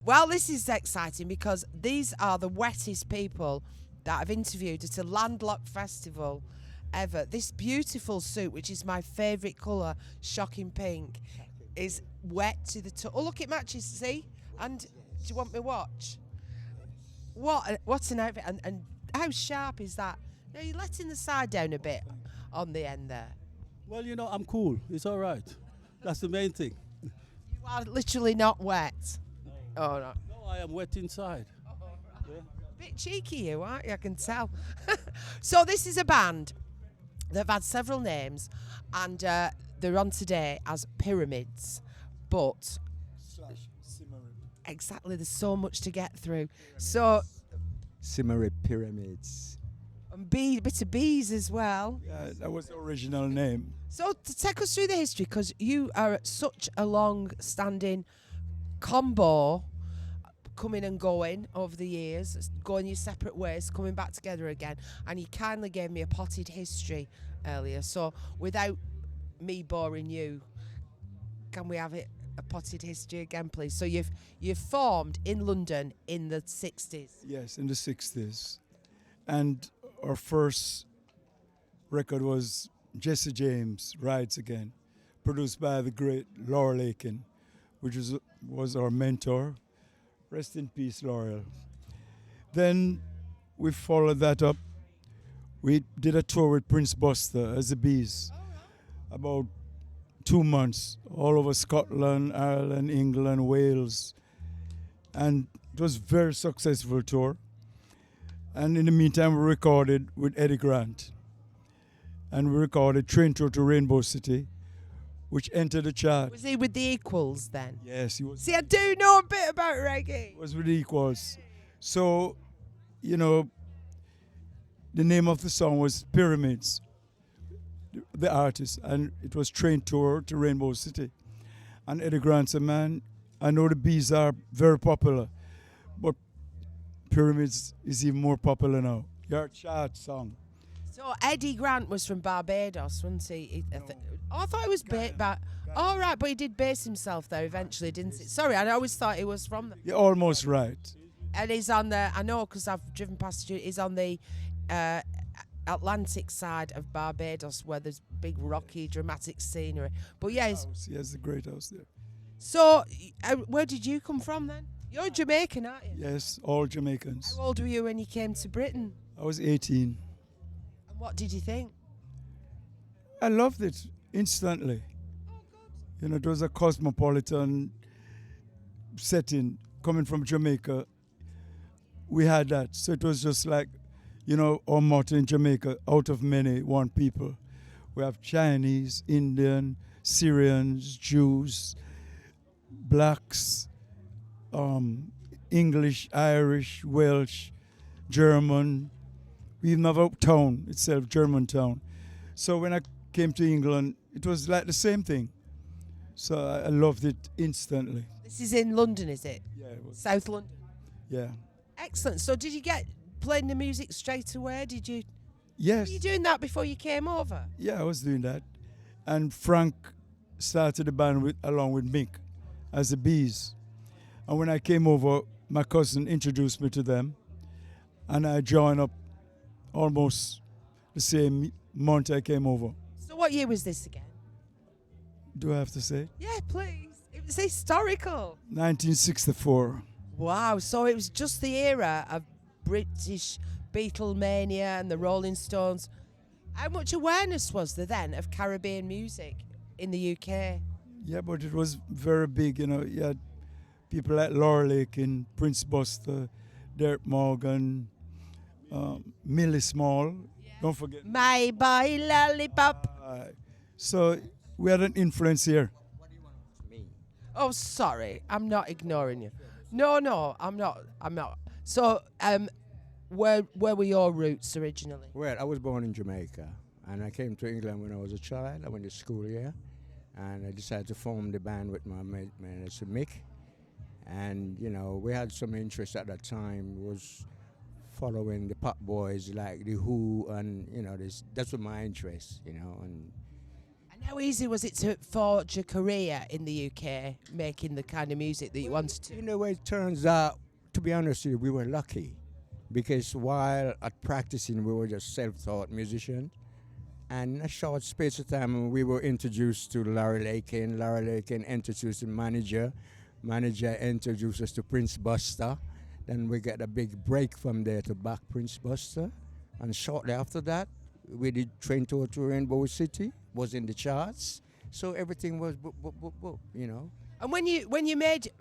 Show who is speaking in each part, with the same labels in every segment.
Speaker 1: Well, this is exciting because these are the wettest people that I've interviewed at a landlocked festival ever. This beautiful suit, which is my favourite colour, shocking pink, is wet to the touch. Oh, look, it matches, see? And do you want me watch? What's an outfit? And how sharp is that? Now, you're letting the side down a bit on the end there.
Speaker 2: Well, I'm cool. It's all right. That's the main thing.
Speaker 1: You are literally not wet. Oh, no.
Speaker 2: No, I am wet inside. Yeah.
Speaker 1: Bit cheeky you, aren't you? I can tell. So this is a band that have had several names, and they're on today as Pyramids, but exactly, there's so much to get through. So
Speaker 3: Simmery Pyramids.
Speaker 1: and bit of bees as well.
Speaker 3: Yeah, that was the original name.
Speaker 1: So to take us through the history, because you are such a long-standing combo, coming and going over the years, going your separate ways, coming back together again, and you kindly gave me a potted history earlier. So without me boring you, can we have it a potted history again, please? So you've formed in London in the 60s.
Speaker 3: Yes, in the 60s. And our first record was Jesse James, Rides Again, produced by the great Laurel Aiken, which was our mentor. Rest in peace, Laurel. Then we followed that up. We did a tour with Prince Buster as the Bees, about 2 months, all over Scotland, Ireland, England, Wales. And it was a very successful tour. And in the meantime, we recorded with Eddie Grant. And we recorded Train Tour to Rainbow City, which entered the chart.
Speaker 1: Was he with the Equals then?
Speaker 3: Yes, he was.
Speaker 1: See, I do know a bit about reggae.
Speaker 3: Was with the Equals. So, the name of the song was Pyramids, the artist, and it was Train Tour to Rainbow City. And Eddie Grant said, man, I know the Bees are very popular, but Pyramids is even more popular now. Your chart song.
Speaker 1: So Eddie Grant was from Barbados, wasn't he? I thought he was based, but all right, but he did base himself there eventually, didn't he? Sorry, I always thought he was from.
Speaker 3: You're almost right.
Speaker 1: And he's on the. I know because I've driven past you. He's on the Atlantic side of Barbados, where there's big rocky, dramatic scenery. But yeah,
Speaker 3: He has a great house there.
Speaker 1: so where did you come from then? You're Jamaican, aren't you?
Speaker 3: Yes, all Jamaicans.
Speaker 1: How old were you when you came to Britain?
Speaker 3: I was 18.
Speaker 1: And what did you think?
Speaker 3: I loved it instantly. It was a cosmopolitan setting coming from Jamaica. We had that. So it was just like, our motto in Jamaica, out of many, one people. We have Chinese, Indian, Syrians, Jews, blacks, English, Irish, Welsh, German. We even have a town itself, Germantown. So when I came to England, it was like the same thing. So I loved it instantly.
Speaker 1: This is in London, is it?
Speaker 3: Yeah, it was.
Speaker 1: South London.
Speaker 3: Yeah.
Speaker 1: Excellent. So did you get playing the music straight away? Did you?
Speaker 3: Yes.
Speaker 1: Were you doing that before you came over?
Speaker 3: Yeah, I was doing that. And Frank started the band along with Mick as the Bees. And when I came over, my cousin introduced me to them. And I joined up almost the same month I came over.
Speaker 1: So what year was this again?
Speaker 3: Do I have to say?
Speaker 1: Yeah, please. It was historical.
Speaker 3: 1964.
Speaker 1: Wow. So it was just the era of British Beatlemania and the Rolling Stones. How much awareness was there then of Caribbean music in the UK?
Speaker 3: Yeah, but it was very big, You had people like Laurel Aiken, Prince Buster, Derek Morgan, Millie Small. Don't forget.
Speaker 1: My boy lollipop.
Speaker 3: So we had an influence here.
Speaker 1: Oh, sorry. I'm not ignoring you. No, I'm not. So, where were your roots originally?
Speaker 4: Well, I was born in Jamaica, and I came to England when I was a child. I went to school here, and I decided to form the band with my mate, Mick. And, we had some interest at that time, was following the pop boys like The Who, and, that's what my interest, And
Speaker 1: And how easy was it to forge a career in the UK, making the kind of music that you wanted to?
Speaker 4: In a way, it turns out, to be honest with you, we were lucky because while at practicing, we were just self-taught musicians. And in a short space of time, we were introduced to Larry Lakin. Larry Lakin introduced the manager. Manager introduced us to Prince Buster. Then we got a big break from there to back Prince Buster. And shortly after that, we did Train Tour to Rainbow City, was in the charts. So everything was, you know.
Speaker 1: And when you made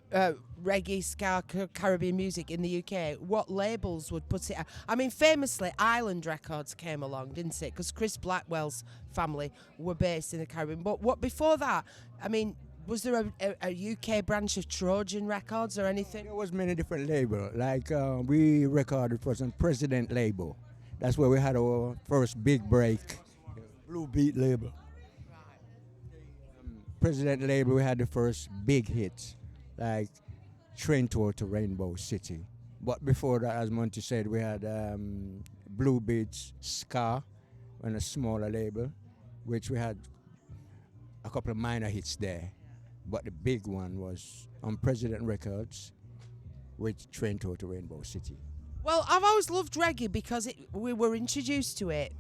Speaker 1: reggae, ska, Caribbean music in the UK, what labels would put it out? I mean, famously, Island Records came along, didn't it? Because Chris Blackwell's family were based in the Caribbean. But what before that? I mean, was there a UK branch of Trojan Records or anything?
Speaker 4: There was many different labels. Like we recorded for some President label. That's where we had our first big break.
Speaker 3: Blue Beat label.
Speaker 4: President label, we had the first big hits, like Train Tour to Rainbow City. But before that, as Monty said, we had Blue Beats, Ska, on a smaller label, which we had a couple of minor hits there. But the big one was on President Records with Train Tour to Rainbow City.
Speaker 1: Well, I've always loved reggae because we were introduced to it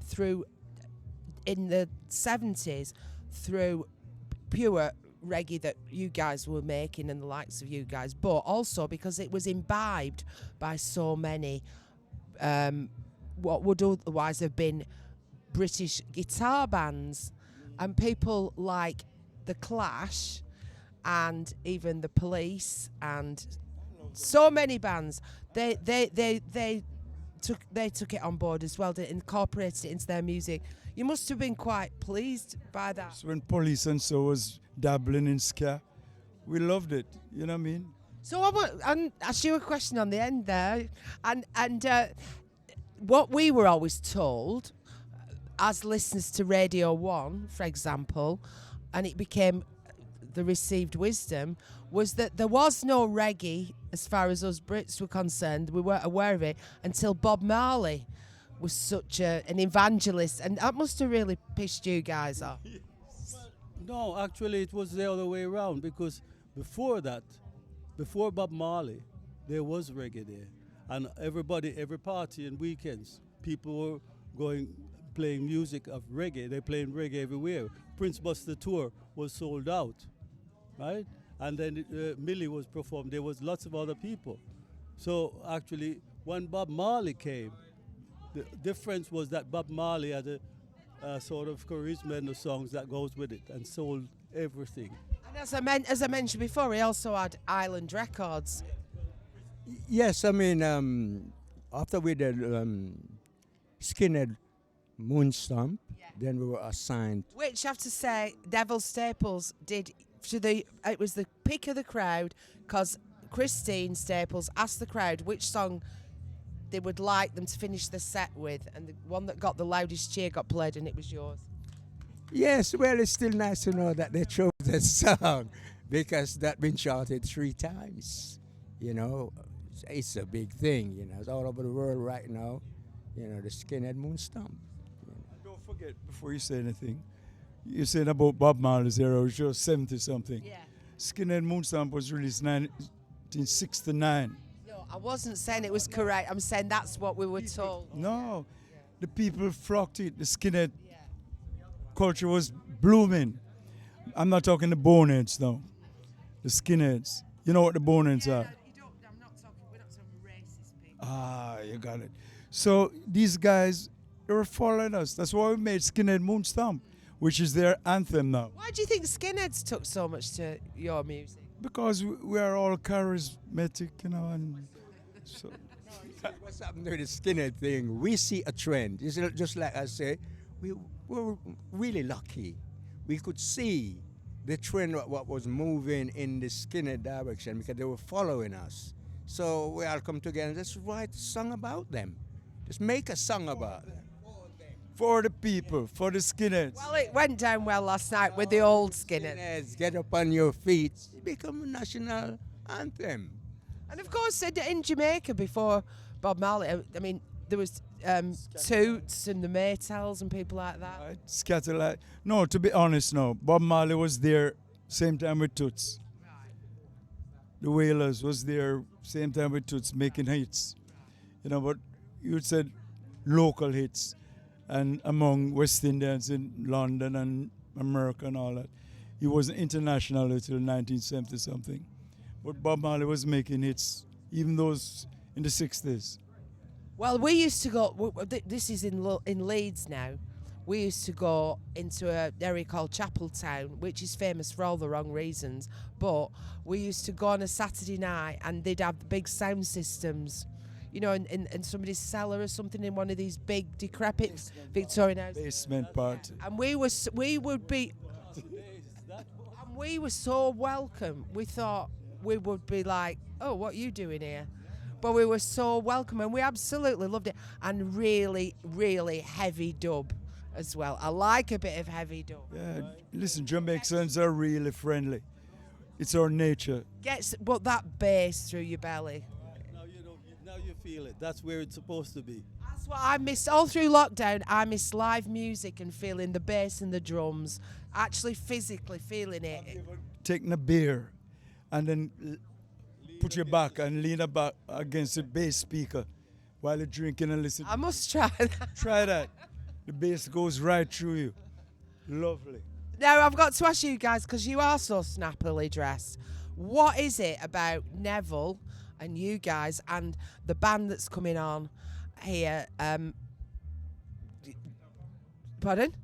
Speaker 1: in the 70s through pure reggae that you guys were making and the likes of you guys, but also because it was imbibed by so many what would otherwise have been British guitar bands and people like The Clash and even The Police and so many bands. They took it on board as well, they incorporated it into their music. You must have been quite pleased by that.
Speaker 3: So when Police and so was dabbling in ska, we loved it. You know what I mean?
Speaker 1: So I want to ask you a question on the end there, and what we were always told, as listeners to Radio 1, for example, and it became the received wisdom, was that there was no reggae as far as us Brits were concerned. We weren't aware of it until Bob Marley was such an evangelist, and that must have really pissed you guys off.
Speaker 2: No, actually, it was the other way around because before that, before Bob Marley, there was reggae there. And every party and weekends, people were playing music of reggae. They're playing reggae everywhere. Prince Buster Tour was sold out, right? And then Millie was performed. There was lots of other people. So actually, when Bob Marley came, the difference was that Bob Marley had a sort of charisma in the songs that goes with it and sold everything.
Speaker 1: And as I mentioned before, he also had Island Records.
Speaker 4: Yes, I mean, after we did Skinhead Moonstomp, then we were assigned.
Speaker 1: Which I have to say, Devil Staples did it was the pick of the crowd because Christine Staples asked the crowd which song they would like them to finish the set with, and the one that got the loudest cheer got played, and it was yours.
Speaker 4: Yes, well, it's still nice to know that they chose that song because that's been charted 3 times. You know, it's a big thing. You know, it's all over the world right now. You know, the Skinhead Moonstomp. You know.
Speaker 3: Don't forget, before you say anything, you're saying about Bob Marley's era, which was 70-something.
Speaker 1: Yeah.
Speaker 3: Skinhead Moonstomp was released 1969.
Speaker 1: No, I wasn't saying it was correct. I'm saying that's what we were told.
Speaker 3: No, the people flocked to it. The skinhead culture was blooming. I'm not talking the boneheads now. The skinheads. You know what the boneheads are?
Speaker 1: We're not talking racist people.
Speaker 3: Ah, you got it. So these guys, they were following us. That's why we made Skinhead Moonstomp, which is their anthem now.
Speaker 1: Why do you think skinheads took so much to your music?
Speaker 3: Because we are all charismatic, you know, and so.
Speaker 4: What's happening to the skinhead thing? We see a trend. It's just like I say, we were really lucky. We could see the trend of what was moving in the skinhead direction because they were following us. So we all come together and just write a song about them. Just make a song about them.
Speaker 3: For the people, for the skinheads.
Speaker 1: Well, it went down well last night with the old skinheads.
Speaker 4: Skinheads, get up on your feet. It become a national anthem.
Speaker 1: And of course, in Jamaica before Bob Marley, I mean, there was Toots and the Maytals and people like that.
Speaker 3: Right? Scatter like. No, to be honest, no. Bob Marley was there same time with Toots. The Wailers was there same time with Toots making hits. But you said local hits, and among West Indians in London and America and all that. He wasn't international until 1970 something. But Bob Marley was making hits, even those in the 60s.
Speaker 1: Well, we used to go. This is in Leeds now. We used to go into an area called Chapeltown, which is famous for all the wrong reasons. But we used to go on a Saturday night, and they'd have the big sound systems, in somebody's cellar or something, in one of these big decrepit Victorian houses.
Speaker 3: Basement party.
Speaker 1: And we would be, and we were so welcome. We thought we would be like, oh, what are you doing here? But we were so welcome, and we absolutely loved it. And really, really heavy dub as well. I like a bit of heavy dub.
Speaker 3: Yeah, listen, Jamaicans are really friendly. It's our nature.
Speaker 1: But that bass through your belly.
Speaker 2: Now you feel it. That's where it's supposed to be.
Speaker 1: That's what I missed all through lockdown. I missed live music and feeling the bass and the drums, actually physically feeling it.
Speaker 3: Taking a beer and then put your back and lean back against the bass speaker while you're drinking and listening.
Speaker 1: I must try that.
Speaker 3: Try that. The bass goes right through you. Lovely.
Speaker 1: Now, I've got to ask you guys, because you are so snappily dressed, what is it about Neville and you guys and the band that's coming on here? Pardon?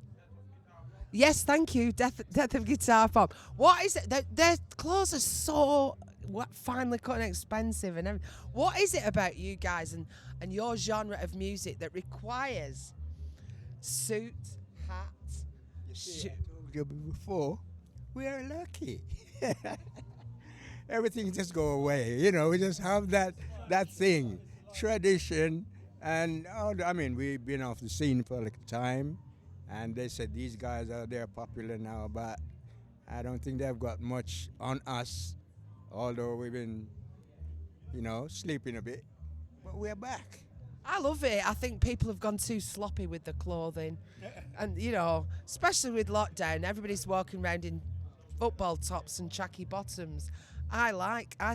Speaker 1: Yes, thank you. Death of Guitar Pop. What is it? Their clothes are so finely cut and expensive and everything. What is it about you guys and your genre of music that requires suit, hat,
Speaker 4: I told you before, we are lucky. Everything just go away. We just have that thing, tradition, and we've been off the scene for a time, and they said these guys they're popular now, but I don't think they've got much on us, although we've been, sleeping a bit, but we're back.
Speaker 1: I love it. I think people have gone too sloppy with the clothing. And, especially with lockdown, everybody's walking around in football tops and tracky bottoms. I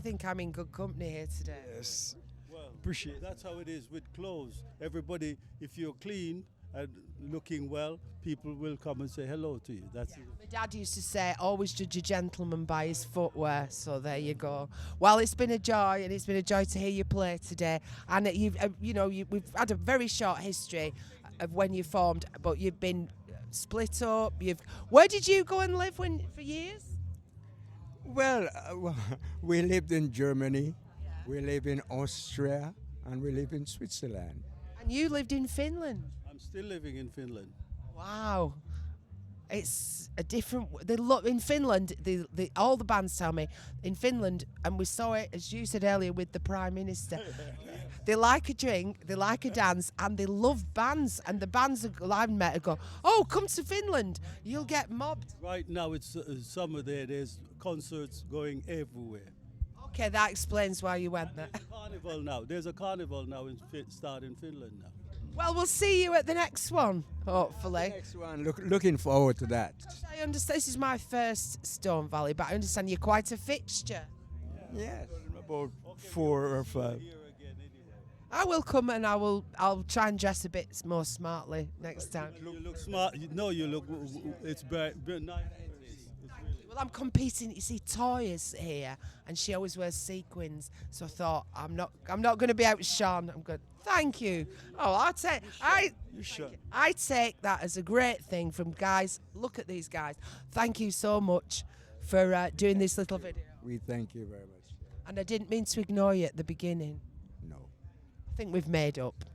Speaker 1: think I'm in good company here today.
Speaker 3: Yes.
Speaker 2: Well,
Speaker 3: Appreciate
Speaker 2: that's how it is with clothes. Everybody, if you're clean and looking well, people will come and say hello to you. That's it.
Speaker 1: My dad used to say, always judge a gentleman by his footwear. So there you go. Well, it's been a joy, and it's been a joy to hear you play today. And we've had a very short history of when you formed, but you've been split up. Where did you go and live for years?
Speaker 4: Well, we lived in Germany, we live in Austria, and we live in Switzerland.
Speaker 1: And you lived in Finland.
Speaker 2: I'm still living in Finland.
Speaker 1: Wow. It's a different. They look in Finland. All the bands tell me in Finland, and we saw it as you said earlier with the Prime Minister. They like a drink, they like a dance, and they love bands. And the bands I've met go, "Oh, come to Finland, you'll get mobbed."
Speaker 2: Right now it's summer there. There's concerts going everywhere.
Speaker 1: Okay, that explains why you went there.
Speaker 2: Carnival now. There's a carnival now start in Finland now.
Speaker 1: Well, we'll see you at the next one, hopefully.
Speaker 4: Next one, looking forward to that.
Speaker 1: I understand this is my first Stone Valley, but I understand you're quite a fixture.
Speaker 4: Yes.
Speaker 3: About 4 or 5.
Speaker 1: I will come and I'll try and dress a bit more smartly next time.
Speaker 2: You look smart. You look. It's very nice.
Speaker 1: Well, I'm competing. You see, Toy is here, and she always wears sequins. So I thought I'm not going to be outshone. I'm good. Thank you. Oh, I take that as a great thing from guys. Look at these guys. Thank you so much for doing this little video.
Speaker 4: We thank you very much.
Speaker 1: And I didn't mean to ignore you at the beginning.
Speaker 4: No.
Speaker 1: I think we've made up.